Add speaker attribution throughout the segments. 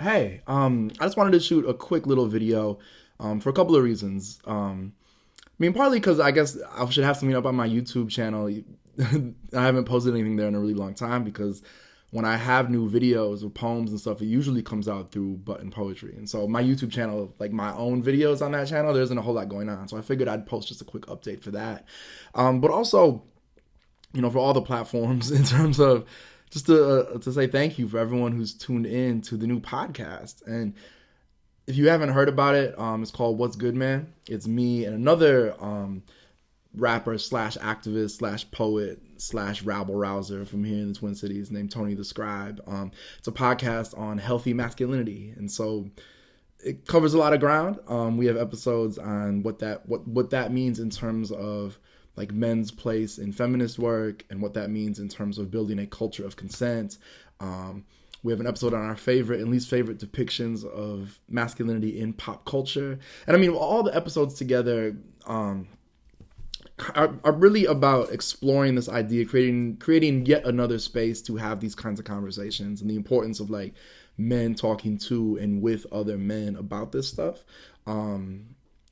Speaker 1: Hey, I just wanted to shoot a quick little video, for a couple of reasons. Partly because I guess I should have something up on my YouTube channel. I haven't posted anything there in a really long time because when I have new videos or poems and stuff, it usually comes out through Button Poetry. And so my YouTube channel, like my own videos on that channel, there isn't a whole lot going on. So I figured I'd post just a quick update for that. But also, for all the platforms in terms of just to say thank you for everyone who's tuned in to the new podcast. And if you haven't heard about it, it's called What's Good, Man. It's me and another rapper slash activist slash poet slash rabble rouser from here in the Twin Cities named Tony the Scribe. It's a podcast on healthy masculinity. And so it covers a lot of ground. We have episodes on what that means in terms of like men's place in feminist work and what that means in terms of building a culture of consent. We have an episode on our favorite and least favorite depictions of masculinity in pop culture. And all the episodes together are really about exploring this idea, creating yet another space to have these kinds of conversations and the importance of like men talking to and with other men about this stuff.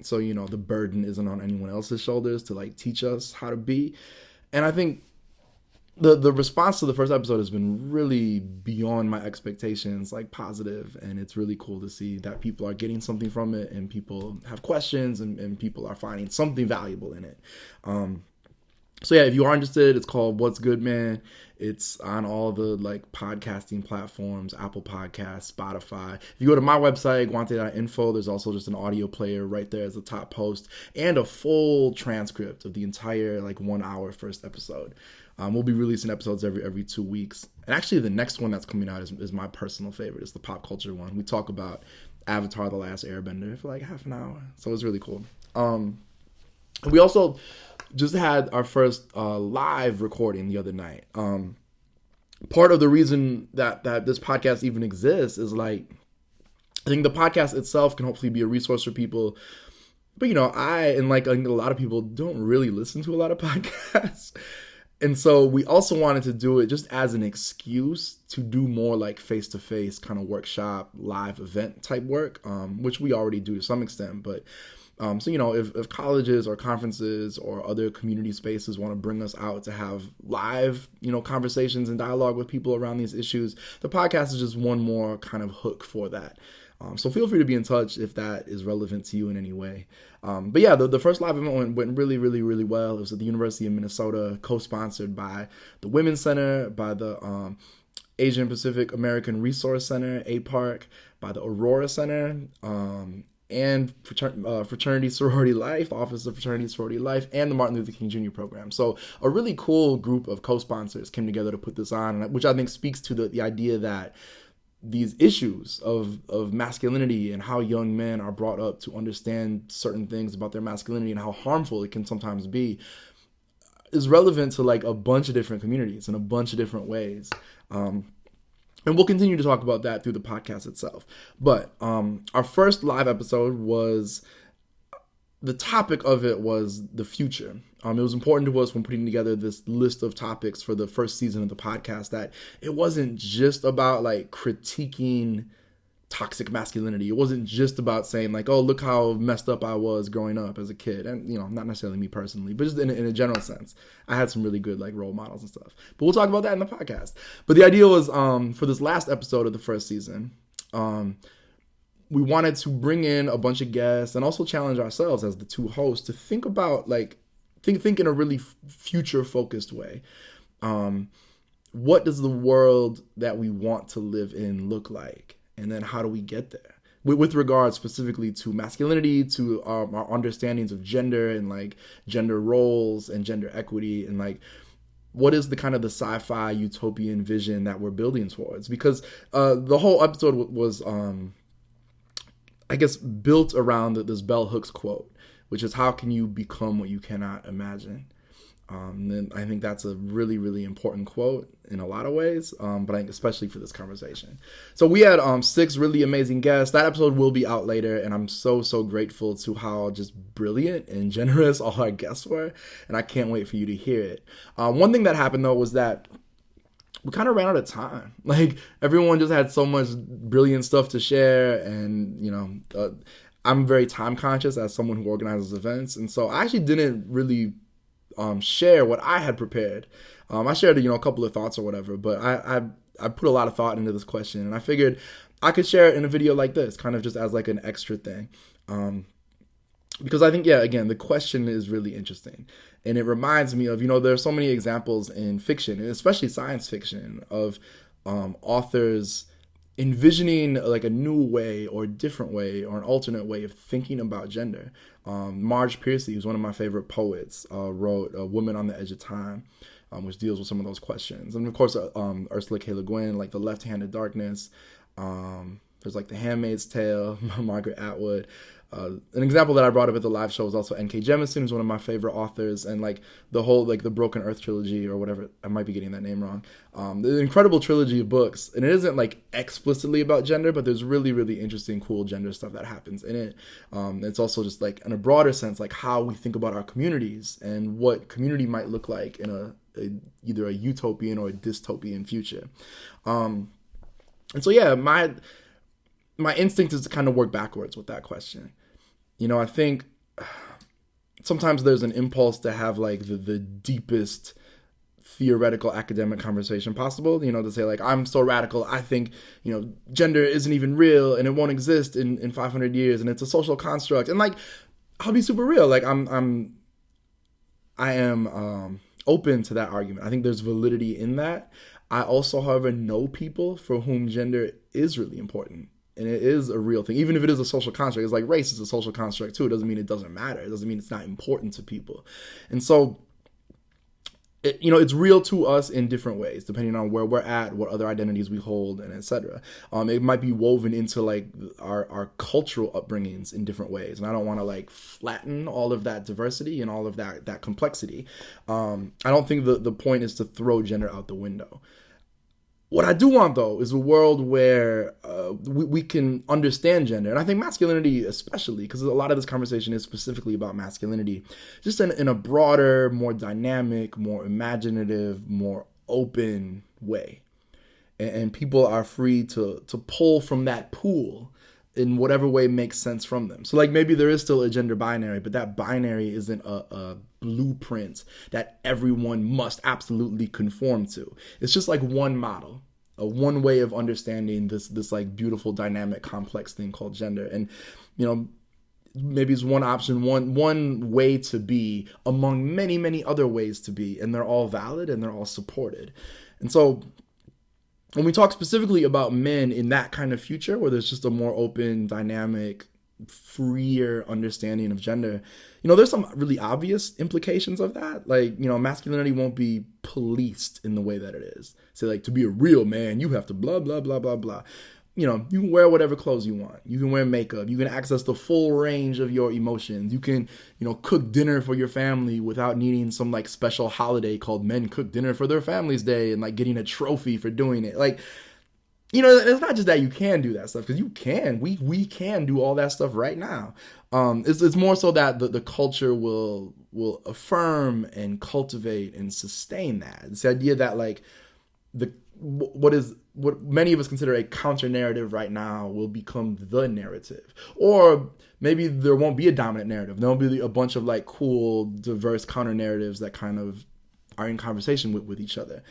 Speaker 1: So, the burden isn't on anyone else's shoulders to like teach us how to be. And I think the response to the first episode has been really beyond my expectations, like positive. And it's really cool to see that people are getting something from it and people have questions and people are finding something valuable in it. So yeah, if you are interested, it's called What's Good, Man. It's on all the like podcasting platforms, Apple Podcasts, Spotify. If you go to my website, guante.info, there's also just an audio player right there as a top post and a full transcript of the entire like 1 hour first episode. We'll be releasing episodes every 2 weeks. And actually the next one that's coming out is my personal favorite. It's the pop culture one. We talk about Avatar: The Last Airbender for like half an hour. So it's really cool. We also just had our first live recording the other night. Part of the reason that this podcast even exists is like, I think the podcast itself can hopefully be a resource for people. But, I think a lot of people don't really listen to a lot of podcasts. And so we also wanted to do it just as an excuse to do more like face-to-face kind of workshop, live event type work, which we already do to some extent. But if colleges or conferences or other community spaces want to bring us out to have live, conversations and dialogue with people around these issues, the podcast is just one more kind of hook for that. So feel free to be in touch if that is relevant to you in any way. But yeah, the first live event went really, really, really well. It was at the University of Minnesota, co-sponsored by the Women's Center, by the Asian Pacific American Resource Center, APARC, by the Aurora Center, and Fraternity Sorority Life, Office of Fraternity Sorority Life, and the Martin Luther King Jr. program. So a really cool group of co-sponsors came together to put this on, which I think speaks to the idea that these issues of masculinity and how young men are brought up to understand certain things about their masculinity and how harmful it can sometimes be is relevant to like a bunch of different communities in a bunch of different ways. And we'll continue to talk about that through the podcast itself. But our first live episode the topic of it was the future. It was important to us when putting together this list of topics for the first season of the podcast that it wasn't just about like critiquing toxic masculinity. It wasn't just about saying like, oh, look how messed up I was growing up as a kid. And, not necessarily me personally, but just in a general sense. I had some really good like role models and stuff. But we'll talk about that in the podcast. But the idea was for this last episode of the first season, we wanted to bring in a bunch of guests and also challenge ourselves as the two hosts to think about like, think in a really future-focused way. What does the world that we want to live in look like? And then how do we get there? With regard specifically to masculinity, to our understandings of gender and like gender roles and gender equity, and like what is the kind of the sci-fi utopian vision that we're building towards? Because the whole episode was, I guess, built around this Bell Hooks quote, which is, how can you become what you cannot imagine? And I think that's a really, really important quote in a lot of ways, but I think especially for this conversation. So we had 6 really amazing guests. That episode will be out later, and I'm so, so grateful to how just brilliant and generous all our guests were, and I can't wait for you to hear it. One thing that happened, though, was that we kind of ran out of time. Like, everyone just had so much brilliant stuff to share, and I'm very time conscious as someone who organizes events, and so I actually didn't really share what I had prepared. I shared a couple of thoughts or whatever, but I put a lot of thought into this question, and I figured I could share it in a video like this, kind of just as like an extra thing. Because I think, again, the question is really interesting. And it reminds me of, there are so many examples in fiction, and especially science fiction, of authors envisioning like a new way or a different way or an alternate way of thinking about gender. Marge Piercy, who's one of my favorite poets, wrote A Woman on the Edge of Time, which deals with some of those questions. And of course, Ursula K. Le Guin, like The Left-Handed Darkness. There's like The Handmaid's Tale, Margaret Atwood. An example that I brought up at the live show was also N.K. Jemisin, who's one of my favorite authors, and like the whole like the Broken Earth trilogy or whatever. I might be getting that name wrong. The incredible trilogy of books, and it isn't like explicitly about gender, but there's really, really interesting, cool gender stuff that happens in it. It's also just like in a broader sense, like how we think about our communities and what community might look like in either a utopian or a dystopian future. And so my instinct is to kind of work backwards with that question. I think sometimes there's an impulse to have like the deepest theoretical academic conversation possible, to say like, I'm so radical, I think, gender isn't even real and it won't exist in 500 years and it's a social construct. And like, I'll be super real. Like I am open to that argument. I think there's validity in that. I also, however, know people for whom gender is really important. And it is a real thing, even if it is a social construct. It's like race is a social construct too. It doesn't mean it doesn't matter. It doesn't mean it's not important to people. And so, it's real to us in different ways, depending on where we're at, what other identities we hold, and etc. It might be woven into like our cultural upbringings in different ways. And I don't want to like flatten all of that diversity and all of that complexity. I don't think the point is to throw gender out the window. What I do want, though, is a world where we can understand gender. And I think masculinity especially, because a lot of this conversation is specifically about masculinity, just in a broader, more dynamic, more imaginative, more open way. And people are free to pull from that pool in whatever way makes sense from them. So like maybe there is still a gender binary, but that binary isn't a blueprint that everyone must absolutely conform to. It's just like one model, one way of understanding this like beautiful, dynamic, complex thing called gender. And, maybe it's one option, one way to be among many, many other ways to be, and they're all valid and they're all supported. And so when we talk specifically about men in that kind of future where there's just a more open, dynamic, freer understanding of gender, there's some really obvious implications of that. Like, masculinity won't be policed in the way that it is. So like, to be a real man, you have to blah, blah, blah, blah, blah. You can wear whatever clothes you want. You can wear makeup. You can access the full range of your emotions. You can, cook dinner for your family without needing some like special holiday called Men Cook Dinner for Their Families Day and like getting a trophy for doing it. Like, it's not just that you can do that stuff, because you can. We can do all that stuff right now. It's more so that the culture will affirm and cultivate and sustain that. It's the idea that like what many of us consider a counter narrative right now will become the narrative. Or maybe there won't be a dominant narrative. There'll be a bunch of like cool, diverse counter narratives that kind of are in conversation with each other.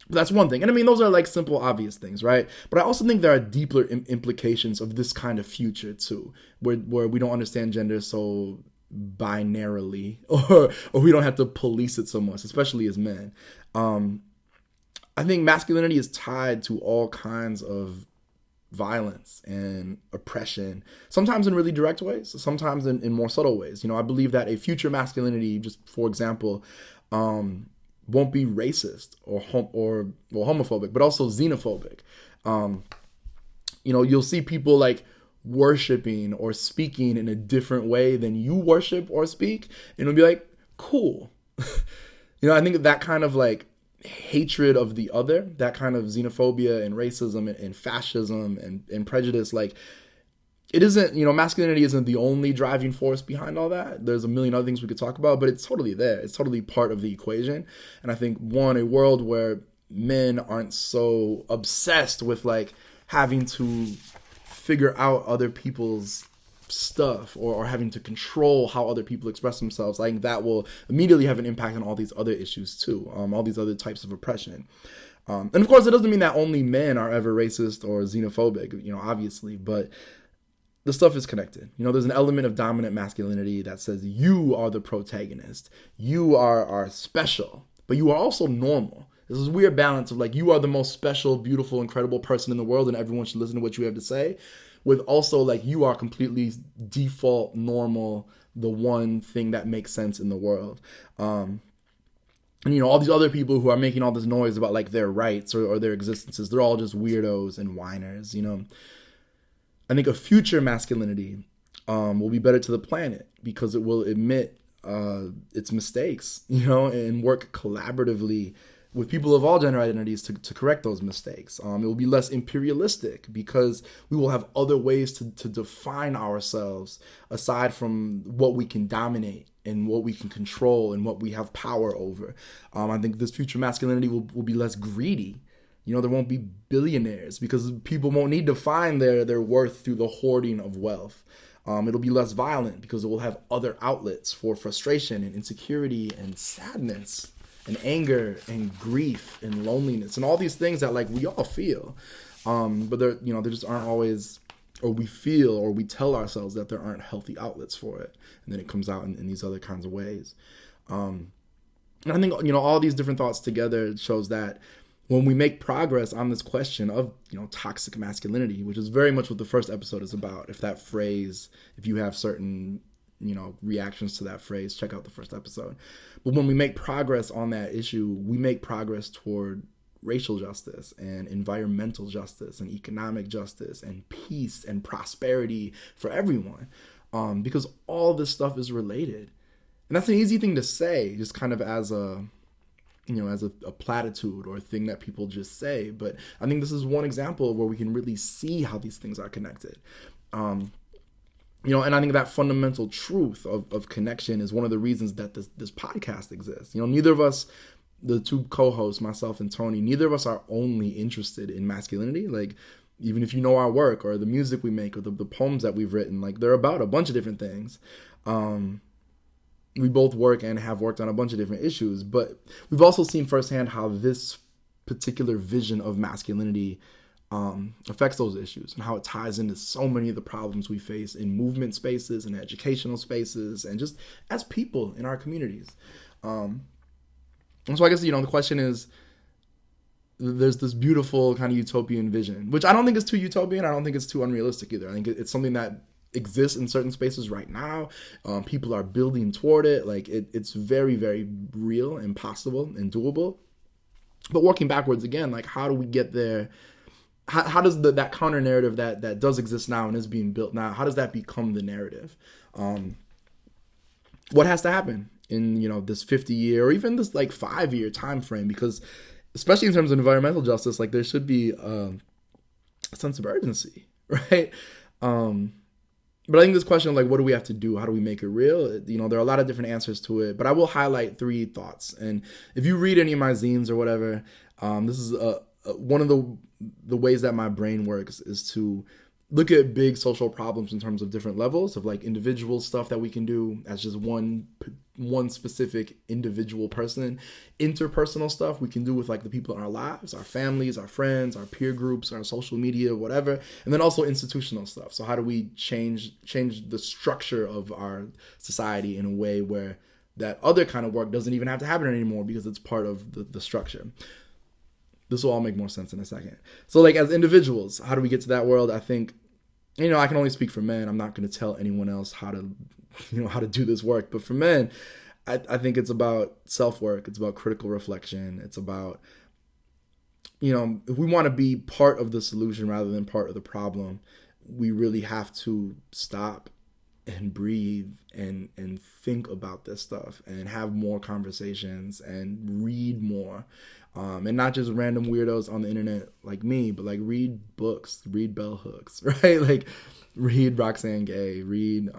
Speaker 1: That's one thing. And I mean, those are like simple, obvious things, right? But I also think there are deeper implications of this kind of future too, where we don't understand gender so binarily, or we don't have to police it so much, especially as men. I think masculinity is tied to all kinds of violence and oppression, sometimes in really direct ways, sometimes in more subtle ways. I believe that a future masculinity, just for example, won't be racist or homophobic, but also xenophobic. You'll see people like worshiping or speaking in a different way than you worship or speak, and it'll be like, cool. I think that kind of like hatred of the other, that kind of xenophobia and racism and fascism and prejudice, like it isn't, masculinity isn't the only driving force behind all that. There's a million other things we could talk about, but it's totally there. It's totally part of the equation. And I think a world where men aren't so obsessed with like having to figure out other people's stuff or having to control how other people express themselves, I think that will immediately have an impact on all these other issues too, all these other types of oppression. And of course, it doesn't mean that only men are ever racist or xenophobic, obviously, but the stuff is connected. There's an element of dominant masculinity that says you are the protagonist, you are special, but you are also normal. This is weird balance of like, you are the most special, beautiful, incredible person in the world and everyone should listen to what you have to say, with also like, you are completely default, normal, the one thing that makes sense in the world. And all these other people who are making all this noise about like their rights or their existences, they're all just weirdos and whiners. I think a future masculinity will be better to the planet because it will admit its mistakes, and work collaboratively with people of all gender identities to correct those mistakes. It will be less imperialistic because we will have other ways to define ourselves aside from what we can dominate and what we can control and what we have power over. I think this future masculinity will be less greedy. There won't be billionaires because people won't need to find their worth through the hoarding of wealth. It'll be less violent because it will have other outlets for frustration and insecurity and sadness and anger and grief and loneliness and all these things that like we all feel. But there just aren't always, or we feel or we tell ourselves that there aren't healthy outlets for it. And then it comes out in these other kinds of ways. And I think, all these different thoughts together shows that when we make progress on this question of, toxic masculinity, which is very much what the first episode is about. If you have certain, reactions to that phrase, check out the first episode. But when we make progress on that issue, we make progress toward racial justice and environmental justice and economic justice and peace and prosperity for everyone. Because all this stuff is related. And that's an easy thing to say, just kind of as a platitude or a thing that people just say. But I think this is one example where we can really see how these things are connected. And I think that fundamental truth of connection is one of the reasons that this podcast exists. Neither of us, the two co-hosts, myself and Tony, neither of us are only interested in masculinity. Like, even if you know our work or the music we make or the poems that we've written, like, they're about a bunch of different things. We both work and have worked on a bunch of different issues, but we've also seen firsthand how this particular vision of masculinity affects those issues and how it ties into so many of the problems we face in movement spaces and educational spaces and just as people in our communities. And so I guess, the question is, there's this beautiful kind of utopian vision, which I don't think is too utopian. I don't think it's too unrealistic either. I think it's something that exists in certain spaces right now. People are building toward it. Like it's very, very real and possible and doable. But working backwards again, like, how do we get there? How does that counter narrative that does exist now and is being built now, how does that become the narrative? What has to happen in, this 50-year or even this like 5-year time frame? Because especially in terms of environmental justice, like there should be a sense of urgency, right? But I think this question of like, what do we have to do? How do we make it real? There are a lot of different answers to it, but I will highlight 3 thoughts. And if you read any of my zines or whatever, this is one of the ways that my brain works is to look at big social problems in terms of different levels of like individual stuff that we can do as just one specific individual person, interpersonal stuff we can do with like the people in our lives, our families, our friends, our peer groups, our social media, whatever, and then also institutional stuff. So how do we change the structure of our society in a way where that other kind of work doesn't even have to happen anymore because it's part of the structure? This will all make more sense in a second. So like as individuals, how do we get to that world? I think, I can only speak for men. I'm not going to tell anyone else how to do this work. But for men, I think it's about self-work. It's about critical reflection. It's about, if we want to be part of the solution rather than part of the problem, we really have to stop and breathe and think about this stuff and have more conversations and read more. And not just random weirdos on the internet like me, but like read books, read bell hooks, right? Like read Roxane Gay, read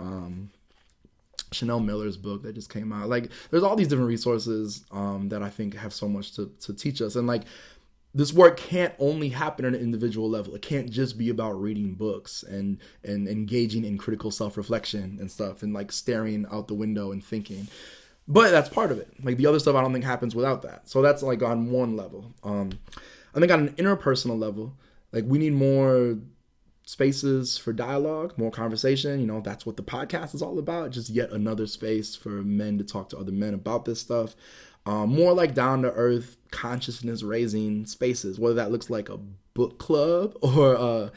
Speaker 1: Chanel Miller's book that just came out. Like there's all these different resources that I think have so much to teach us. And like this work can't only happen at an individual level. It can't just be about reading books and engaging in critical self-reflection and stuff and like staring out the window and thinking. But that's part of it. Like the other stuff I don't think happens without that. So that's like on one level. I think on an interpersonal level, like we need more spaces for dialogue, more conversation. You know, that's what the podcast is all about. Just yet another space for men to talk to other men about this stuff. More like down to earth, consciousness raising spaces, whether that looks like a book club or a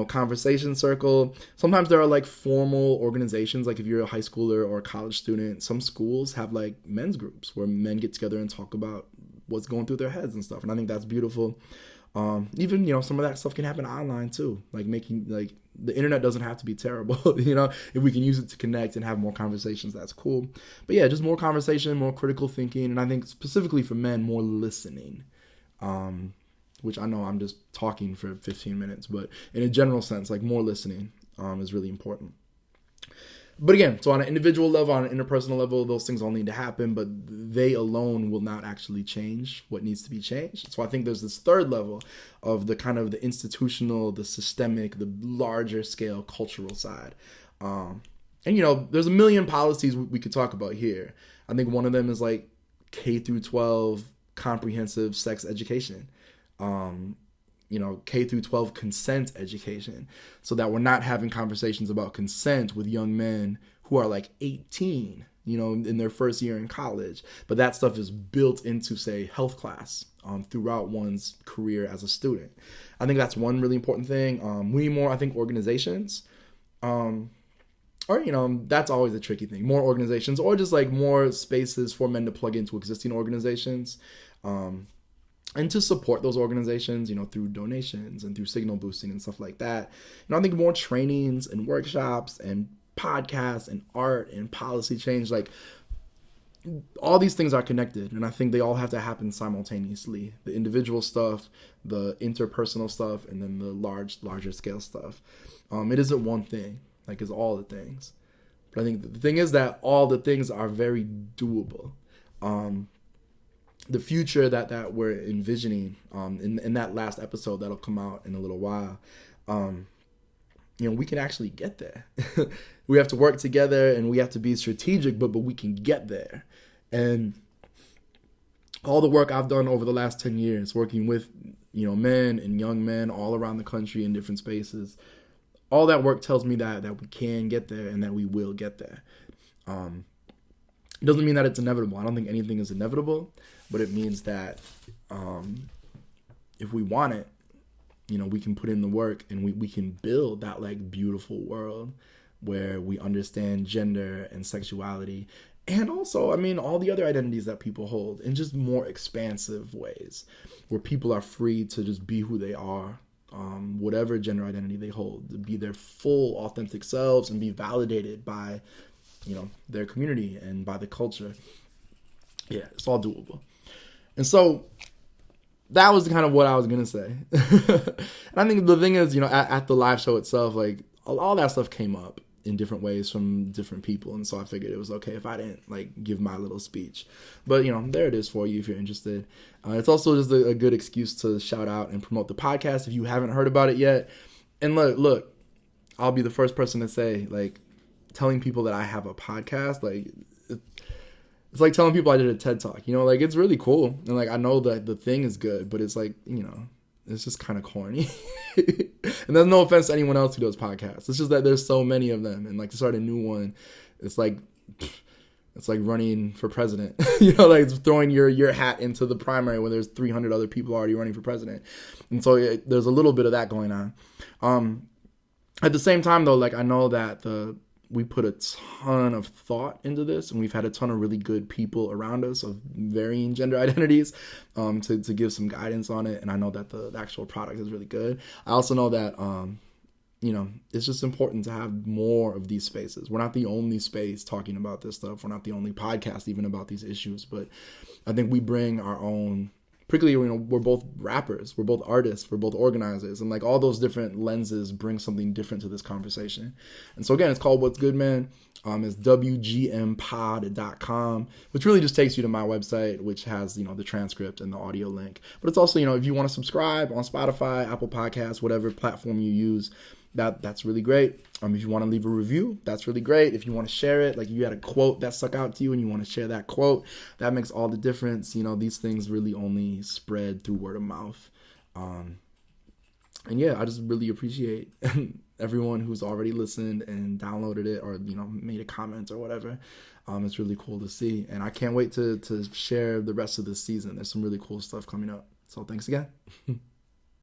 Speaker 1: conversation circle. Sometimes there are like formal organizations, like if you're a high schooler or a college student, some schools have like men's groups where men get together and talk about what's going through their heads and stuff. And I think that's beautiful. Even, some of that stuff can happen online too. Like making, like the internet doesn't have to be terrible, if we can use it to connect and have more conversations, that's cool. But yeah, just more conversation, more critical thinking. And I think specifically for men, more listening, which I know I'm just talking for 15 minutes, but in a general sense, like more listening, is really important. But again, so on an individual level, on an interpersonal level, those things all need to happen, but they alone will not actually change what needs to be changed. So I think there's this third level of the kind of the institutional, the systemic, the larger scale cultural side. And, there's a million policies we could talk about here. I think one of them is like K through 12 comprehensive sex education. K through 12 consent education, so that we're not having conversations about consent with young men who are like 18, in their first year in college. But that stuff is built into, say, health class throughout one's career as a student. I think that's one really important thing. We need more, I think, organizations. That's always a tricky thing. More organizations, or just like more spaces for men to plug into existing organizations. And to support those organizations, through donations and through signal boosting and stuff like that. I think more trainings and workshops and podcasts and art and policy change, like all these things are connected. And I think they all have to happen simultaneously. The individual stuff, the interpersonal stuff, and then the larger scale stuff. It isn't one thing, like it's all the things. But I think the thing is that all the things are very doable. The future that we're envisioning in that last episode that'll come out in a little while, we can actually get there. We have to work together and we have to be strategic, but we can get there. And all the work I've done over the last 10 years, working with, men and young men all around the country in different spaces, all that work tells me that we can get there and that we will get there. It doesn't mean that it's inevitable. I don't think anything is inevitable, but it means that if we want it, we can put in the work and we can build that like beautiful world where we understand gender and sexuality and also, all the other identities that people hold in just more expansive ways, where people are free to just be who they are, whatever gender identity they hold, to be their full authentic selves and be validated by their community and by the culture. Yeah, it's all doable. And so that was kind of what I was going to say. And I think the thing is, at the live show itself, like all that stuff came up in different ways from different people. And so I figured it was okay if I didn't like give my little speech. But, there it is for you if you're interested. It's also just a good excuse to shout out and promote the podcast if you haven't heard about it yet. And look, I'll be the first person to say, like, telling people that I have a podcast, like it's like telling people I did a TED Talk, like it's really cool. And like, I know that the thing is good, but it's like, it's just kind of corny. And there's no offense to anyone else who does podcasts. It's just that there's so many of them. And like to start a new one, it's like running for president, like it's throwing your hat into the primary when there's 300 other people already running for president. And so there's a little bit of that going on. At the same time though, like I know that we put a ton of thought into this, and we've had a ton of really good people around us of varying gender identities to give some guidance on it. And I know that the actual product is really good. I also know that, it's just important to have more of these spaces. We're not the only space talking about this stuff. We're not the only podcast even about these issues, but I think we bring our own particularly, we're both rappers, we're both artists, we're both organizers, and like all those different lenses bring something different to this conversation. And so again, it's called What's Good Man. It's wgmpod.com, which really just takes you to my website, which has, the transcript and the audio link. But it's also, if you want to subscribe on Spotify, Apple Podcasts, whatever platform you use, that's really great. If you want to leave a review, that's really great. If you want to share it, like you had a quote that stuck out to you and you want to share that quote, that makes all the difference. These things really only spread through word of mouth. And yeah, I just really appreciate everyone who's already listened and downloaded it or, made a comment or whatever. It's really cool to see. And I can't wait to share the rest of this season. There's some really cool stuff coming up. So thanks again.